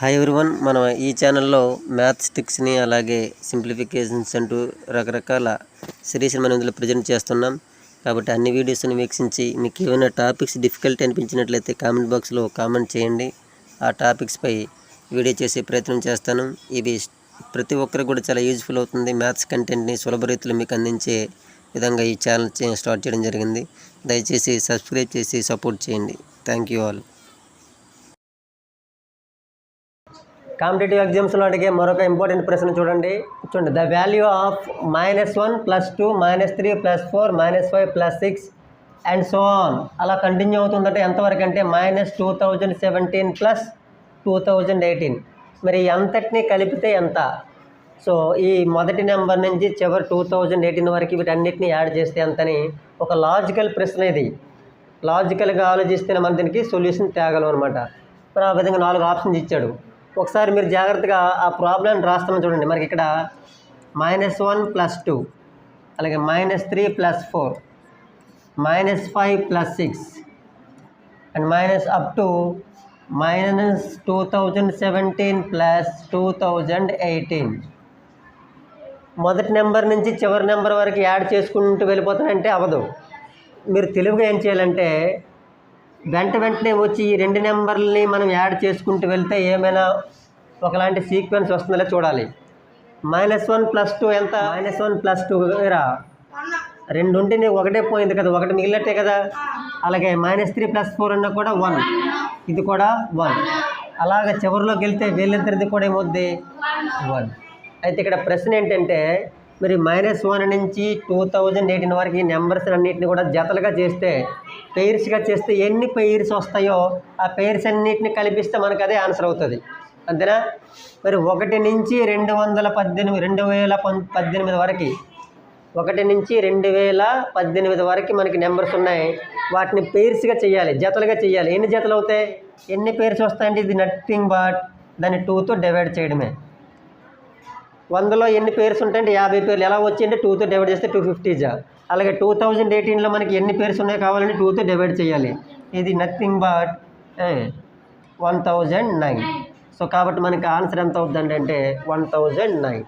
Hi everyone, మనం ఈ ఛానల్లో మ్యాథ్స్ ట్రిక్స్ని అలాగే సింప్లిఫికేషన్స్ అంటూ రకరకాల సిరీస్ని మనం ఇందులో ప్రజెంట్ చేస్తున్నాం. కాబట్టి అన్ని వీడియోస్ని వీక్షించి మీకు ఏమైనా టాపిక్స్ డిఫికల్ట్ అనిపించినట్లయితే కామెంట్ బాక్స్లో కామెంట్ చేయండి. ఆ టాపిక్స్పై వీడియో చేసే ప్రయత్నం చేస్తాను. ఇవి ప్రతి ఒక్కరికి కూడా చాలా యూజ్ఫుల్ అవుతుంది. మ్యాథ్స్ కంటెంట్ని సులభ రీతిలో మీకు అందించే విధంగా ఈ ఛానల్ స్టార్ట్ చేయడం జరిగింది. దయచేసి సబ్స్క్రైబ్ చేసి సపోర్ట్ చేయండి. Thank you all. కాంపిటేటివ్ ఎగ్జామ్స్లో అడిగే మరొక ఇంపార్టెంట్ ప్రశ్న చూడండి. The value of -1 +2 -3 +4 -5 +6 and so on అలా కంటిన్యూ అవుతుందంటే ఎంతవరకు అంటే -2017 + 2018. మరి అంతటినీ కలిపితే ఎంత? సో ఈ మొదటి నెంబర్ నుంచి చివరి 2018 వరకు వీటన్నిటిని యాడ్ చేస్తే ఎంతని ఒక లాజికల్ ప్రశ్న. ఇది లాజికల్గా ఆలోచిస్తే మన దీనికి సొల్యూషన్ తేగలం అనమాట. మరి ఆ విధంగా 4 ఆప్షన్స్ ఇచ్చాడు. ఒకసారి మీరు జాగ్రత్తగా ఆ ప్రాబ్లం రాస్తామని చూడండి. మనకి ఇక్కడ -1 + 2 అలాగే -3 + 4 -5 + 6 అండ్ మైనస్ అప్ టు -2017 + 2018. మొదటి నెంబర్ నుంచి చివరి నెంబర్ వరకు యాడ్ చేసుకుంటూ వెళ్ళిపోతానంటే అవ్వదు. మీరు తెలివిగా ఏం చేయాలంటే వెంటనే వచ్చి ఈ 2 నెంబర్లని మనం యాడ్ చేసుకుంటూ వెళ్తే ఏమైనా ఒకలాంటి సీక్వెన్స్ వస్తుందో చూడాలి. -1 + 2 ఎంత? -1 + 2 2 ఉంటే నీకు ఒకటే పోయింది కదా, ఒకటి మిగిలినట్టే కదా. అలాగే -3 + 4 అన్నా కూడా 1, ఇది కూడా 1. అలాగే చివరిలోకి వెళ్తే వీళ్ళిద్దరిది కూడా ఏమవుద్ది 1. అయితే ఇక్కడ ప్రశ్న ఏంటంటే మరి -1 నుంచి 2018 వరకు ఈ నెంబర్స్ అన్నింటిని కూడా జతలుగా చేస్తే, పెయిర్స్గా చేస్తే ఎన్ని పెయిర్స్ వస్తాయో ఆ పెయిర్స్ అన్నింటిని కలిపిస్తే మనకు అదే ఆన్సర్ అవుతుంది. అంతేనా? మరి 1 నుంచి 2018 వరకు 1 నుంచి 2018 వరకు మనకి నెంబర్స్ ఉన్నాయి. వాటిని పెయిర్స్గా చేయాలి, జతలుగా చేయాలి. ఎన్ని జతలు అవుతాయి, ఎన్ని పెయిర్స్ వస్తాయంటే ఇది నథింగ్ బట్ దాన్ని 2తో డివైడ్ చేయడమే. 100లో ఎన్ని పేర్స్ ఉంటాయంటే 50 పేర్లు. ఎలా వచ్చాయంటే 2తో డివైడ్ చేస్తే 250. అలాగే 2018లో మనకి ఎన్ని పేర్స్ ఉన్నాయో కావాలంటే 2తో డివైడ్ చేయాలి. ఇది నథింగ్ బట్ 1009. సో కాబట్టి మనకి ఆన్సర్ ఎంత అవుతుందంటే 1009.